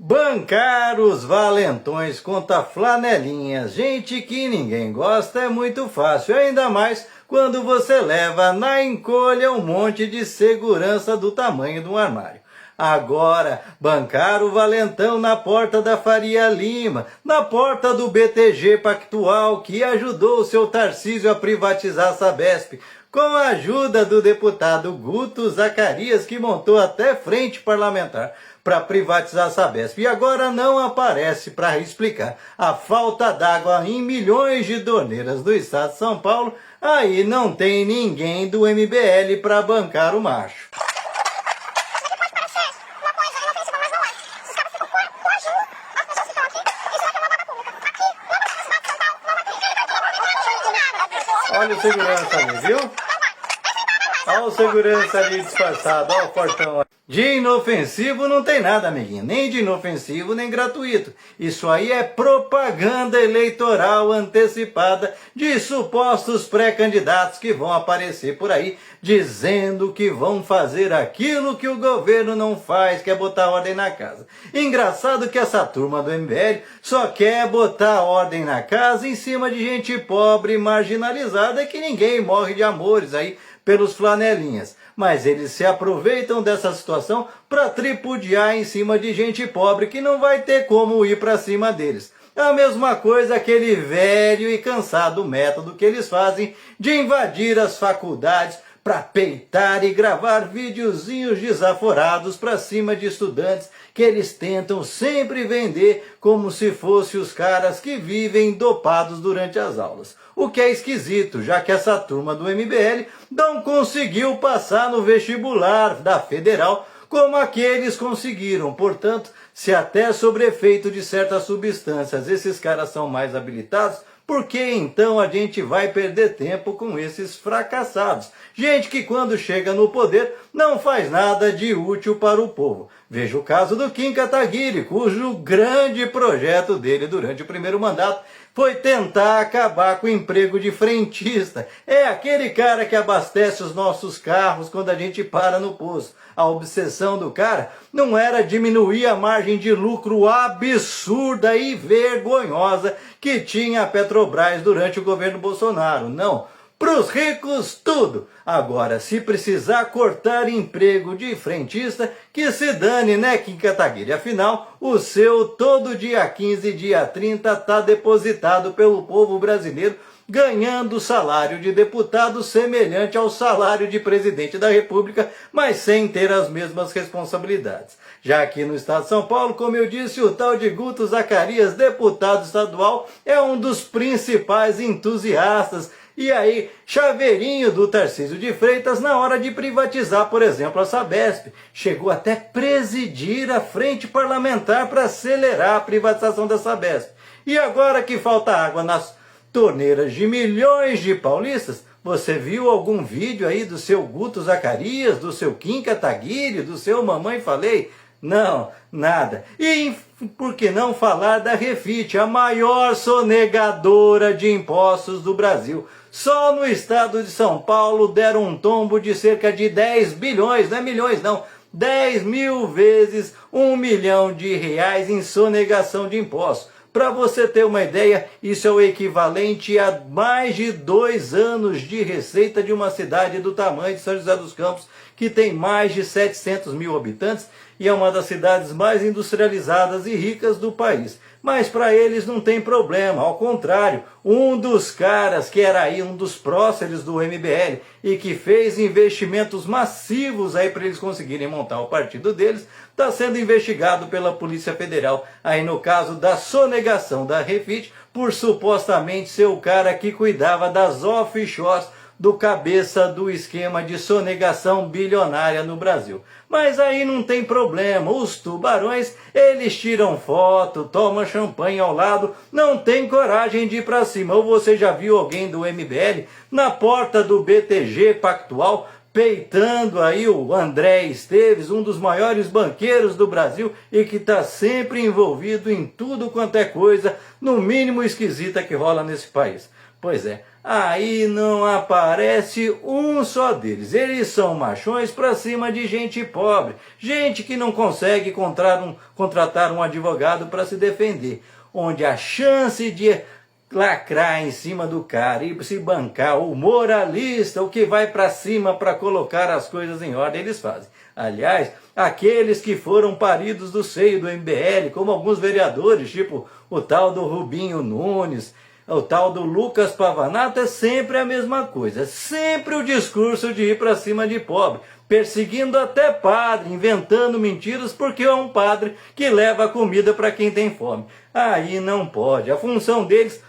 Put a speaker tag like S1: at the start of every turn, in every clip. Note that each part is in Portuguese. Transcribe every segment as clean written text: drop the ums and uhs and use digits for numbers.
S1: Bancar os valentões contra flanelinhas, gente que ninguém gosta, é muito fácil, ainda mais quando você leva na encolha um monte de segurança do tamanho de um armário. Agora, bancar o valentão na porta da Faria Lima, na porta do BTG Pactual, que ajudou o seu Tarcísio a privatizar a Sabesp, com a ajuda do deputado Guto Zacarias, que montou até frente parlamentar para privatizar a Sabesp. E agora não aparece para explicar a falta d'água em milhões de torneiras do estado de São Paulo. Aí não tem ninguém do MBL para bancar o macho. Olha o segurança ali, viu? Olha o segurança ali disfarçado, olha o portão. De inofensivo não tem nada, amiguinho. Nem de inofensivo, nem gratuito. Isso aí é propaganda eleitoral antecipada de supostos pré-candidatos que vão aparecer por aí dizendo que vão fazer aquilo que o governo não faz, que é botar ordem na casa. Engraçado que essa turma do MBL só quer botar ordem na casa em cima de gente pobre e marginalizada, que ninguém morre de amores aí pelos flanelinhas. Mas eles se aproveitam dessa situação para tripudiar em cima de gente pobre que não vai ter como ir para cima deles. É a mesma coisa, aquele velho e cansado método que eles fazem de invadir as faculdades para peitar e gravar videozinhos desaforados para cima de estudantes que eles tentam sempre vender como se fossem os caras que vivem dopados durante as aulas. O que é esquisito, já que essa turma do MBL não conseguiu passar no vestibular da Federal como aqueles conseguiram. Portanto, se até sobre efeito de certas substâncias esses caras são mais habilitados, por que então a gente vai perder tempo com esses fracassados? Gente que quando chega no poder não faz nada de útil para o povo. Veja o caso do Kim Kataguiri, cujo grande projeto dele durante o primeiro mandato foi tentar acabar com o emprego de frentista. É aquele cara que abastece os nossos carros quando a gente para no posto. A obsessão do cara não era diminuir a margem de lucro absurda e vergonhosa que tinha a Petrobras durante o governo Bolsonaro. Não. Para os ricos, tudo. Agora, se precisar cortar emprego de frentista, que se dane, né, Kim Kataguiri? Afinal, o seu todo dia 15 e dia 30 está depositado pelo povo brasileiro, ganhando salário de deputado semelhante ao salário de presidente da República, mas sem ter as mesmas responsabilidades. Já aqui no estado de São Paulo, como eu disse, o tal de Guto Zacarias, deputado estadual, é um dos principais entusiastas e aí, chaveirinho do Tarcísio de Freitas na hora de privatizar, por exemplo, a Sabesp. Chegou até presidir a frente parlamentar para acelerar a privatização da Sabesp. E agora que falta água nas torneiras de milhões de paulistas, você viu algum vídeo aí do seu Guto Zacarias, do seu Kim Kataguiri, do seu Mamãe Falei? Não, nada. E por que não falar da Refit, a maior sonegadora de impostos do Brasil? Só no estado de São Paulo deram um tombo de cerca de 10 bilhões, não é milhões não, 10 mil vezes R$1 milhão em sonegação de impostos. Para você ter uma ideia, isso é o equivalente a mais de 2 anos de receita de uma cidade do tamanho de São José dos Campos, que tem mais de 700 mil habitantes e é uma das cidades mais industrializadas e ricas do país. Mas para eles não tem problema, ao contrário, um dos caras que era aí um dos próceres do MBL e que fez investimentos massivos aí para eles conseguirem montar o partido deles, está sendo investigado pela Polícia Federal, aí no caso da sonegação da Refit, por supostamente ser o cara que cuidava das offshores do cabeça do esquema de sonegação bilionária no Brasil. Mas aí não tem problema, os tubarões, eles tiram foto, tomam champanhe ao lado, não tem coragem de ir para cima. Ou você já viu alguém do MBL na porta do BTG Pactual, peitando aí o André Esteves, um dos maiores banqueiros do Brasil e que está sempre envolvido em tudo quanto é coisa, no mínimo esquisita que rola nesse país. Pois é, aí não aparece um só deles. Eles são machões pra cima de gente pobre, gente que não consegue contratar um advogado para se defender, onde a chance de lacrar em cima do cara e se bancar o moralista, o que vai para cima para colocar as coisas em ordem, eles fazem. Aliás, aqueles que foram paridos do seio do MBL, como alguns vereadores, tipo o tal do Rubinho Nunes, o tal do Lucas Pavanato, é sempre a mesma coisa. Sempre o discurso de ir para cima de pobre, perseguindo até padre, inventando mentiras porque é um padre que leva comida para quem tem fome. Aí não pode. A função deles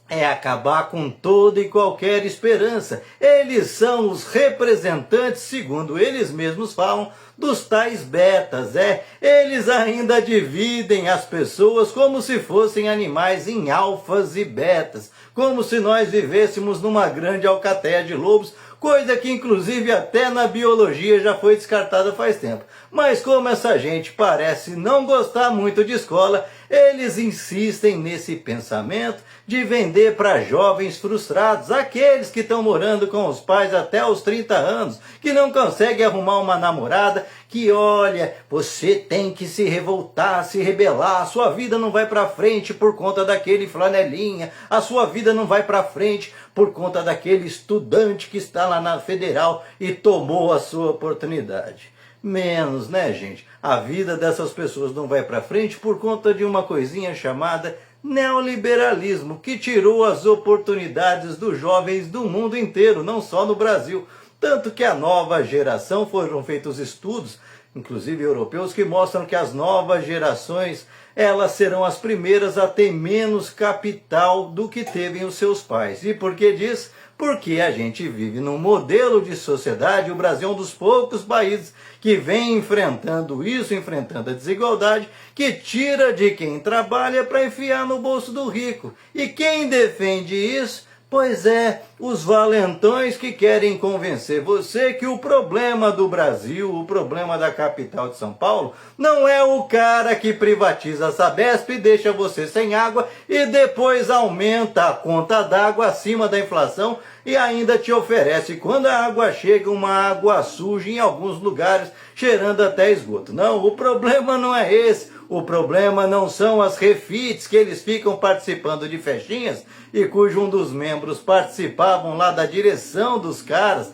S1: é acabar com toda e qualquer esperança. Eles são os representantes, segundo eles mesmos falam, dos tais betas. Eles ainda dividem as pessoas como se fossem animais em alfas e betas, como se nós vivêssemos numa grande alcateia de lobos, coisa que inclusive até na biologia já foi descartada faz tempo. Mas como essa gente parece não gostar muito de escola, eles insistem nesse pensamento de vender para jovens frustrados, aqueles que estão morando com os pais até os 30 anos, que não conseguem arrumar uma namorada, que olha, você tem que se revoltar, se rebelar, a sua vida não vai para frente por conta daquele flanelinha, a sua vida não vai para frente por conta daquele estudante que está lá na federal e tomou a sua oportunidade. Menos, né, gente? A vida dessas pessoas não vai para frente por conta de uma coisinha chamada neoliberalismo, que tirou as oportunidades dos jovens do mundo inteiro, não só no Brasil. Tanto que a nova geração, foram feitos estudos, inclusive europeus, que mostram que as novas gerações, elas serão as primeiras a ter menos capital do que teve os seus pais. E por que diz? Porque a gente vive num modelo de sociedade, o Brasil é um dos poucos países que vem enfrentando isso, enfrentando a desigualdade, que tira de quem trabalha para enfiar no bolso do rico. E quem defende isso? Pois é, os valentões que querem convencer você que o problema do Brasil, o problema da capital de São Paulo, não é o cara que privatiza a Sabesp e deixa você sem água e depois aumenta a conta d'água acima da inflação e ainda te oferece, quando a água chega, uma água suja em alguns lugares, cheirando até esgoto. Não, o problema não é esse. O problema não são as refits que eles ficam participando de festinhas e cujo um dos membros participavam lá da direção dos caras.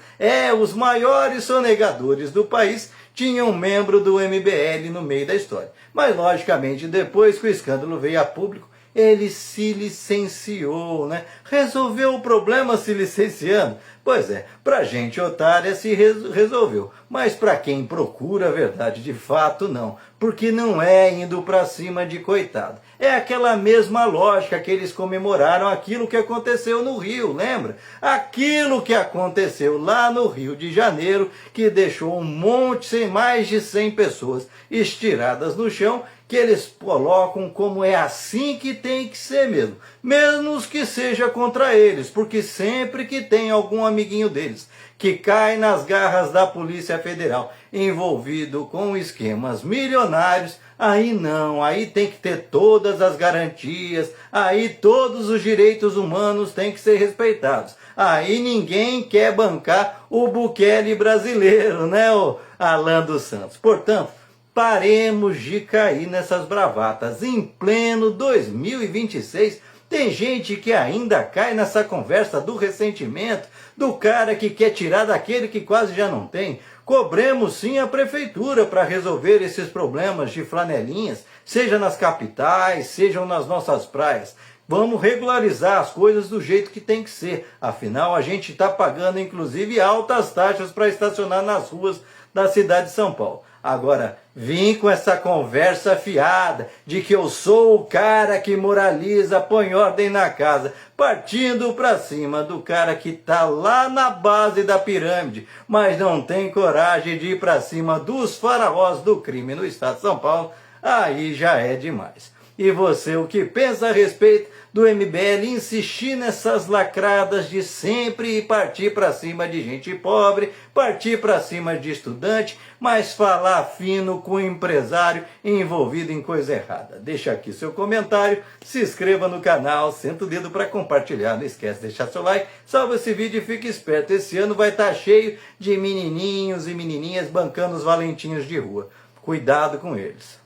S1: Os maiores sonegadores do país tinham um membro do MBL no meio da história. Mas, logicamente, depois que o escândalo veio a público, ele se licenciou, né? Resolveu o problema se licenciando. Pois é, pra gente otária se resolveu, mas pra quem procura a verdade de fato não, porque não é indo pra cima de coitado. É aquela mesma lógica que eles comemoraram aquilo que aconteceu no Rio, lembra? Aquilo que aconteceu lá no Rio de Janeiro, que deixou um monte, sem mais de 100 pessoas estiradas no chão, que eles colocam como é assim que tem que ser mesmo, mesmo que seja contra eles, porque sempre que tem algum amiguinho deles que cai nas garras da Polícia Federal envolvido com esquemas milionários, aí não, aí tem que ter todas as garantias, aí todos os direitos humanos têm que ser respeitados. Aí ninguém quer bancar o Bukele brasileiro, né, o Alan dos Santos. Portanto, paremos de cair nessas bravatas. Em pleno 2026, tem gente que ainda cai nessa conversa do ressentimento, do cara que quer tirar daquele que quase já não tem. Cobremos sim a prefeitura para resolver esses problemas de flanelinhas, seja nas capitais, sejam nas nossas praias. Vamos regularizar as coisas do jeito que tem que ser. Afinal, a gente está pagando inclusive altas taxas para estacionar nas ruas da cidade de São Paulo. Agora, vim com essa conversa fiada de que eu sou o cara que moraliza, põe ordem na casa, partindo pra cima do cara que tá lá na base da pirâmide, mas não tem coragem de ir pra cima dos faraós do crime no estado de São Paulo, aí já é demais. E você, o que pensa a respeito do MBL insistir nessas lacradas de sempre e partir para cima de gente pobre, partir para cima de estudante, mas falar fino com o empresário envolvido em coisa errada? Deixa aqui seu comentário, se inscreva no canal, senta o dedo para compartilhar, não esquece de deixar seu like, salva esse vídeo e fique esperto, esse ano vai estar cheio de menininhos e menininhas bancando os valentinhos de rua. Cuidado com eles.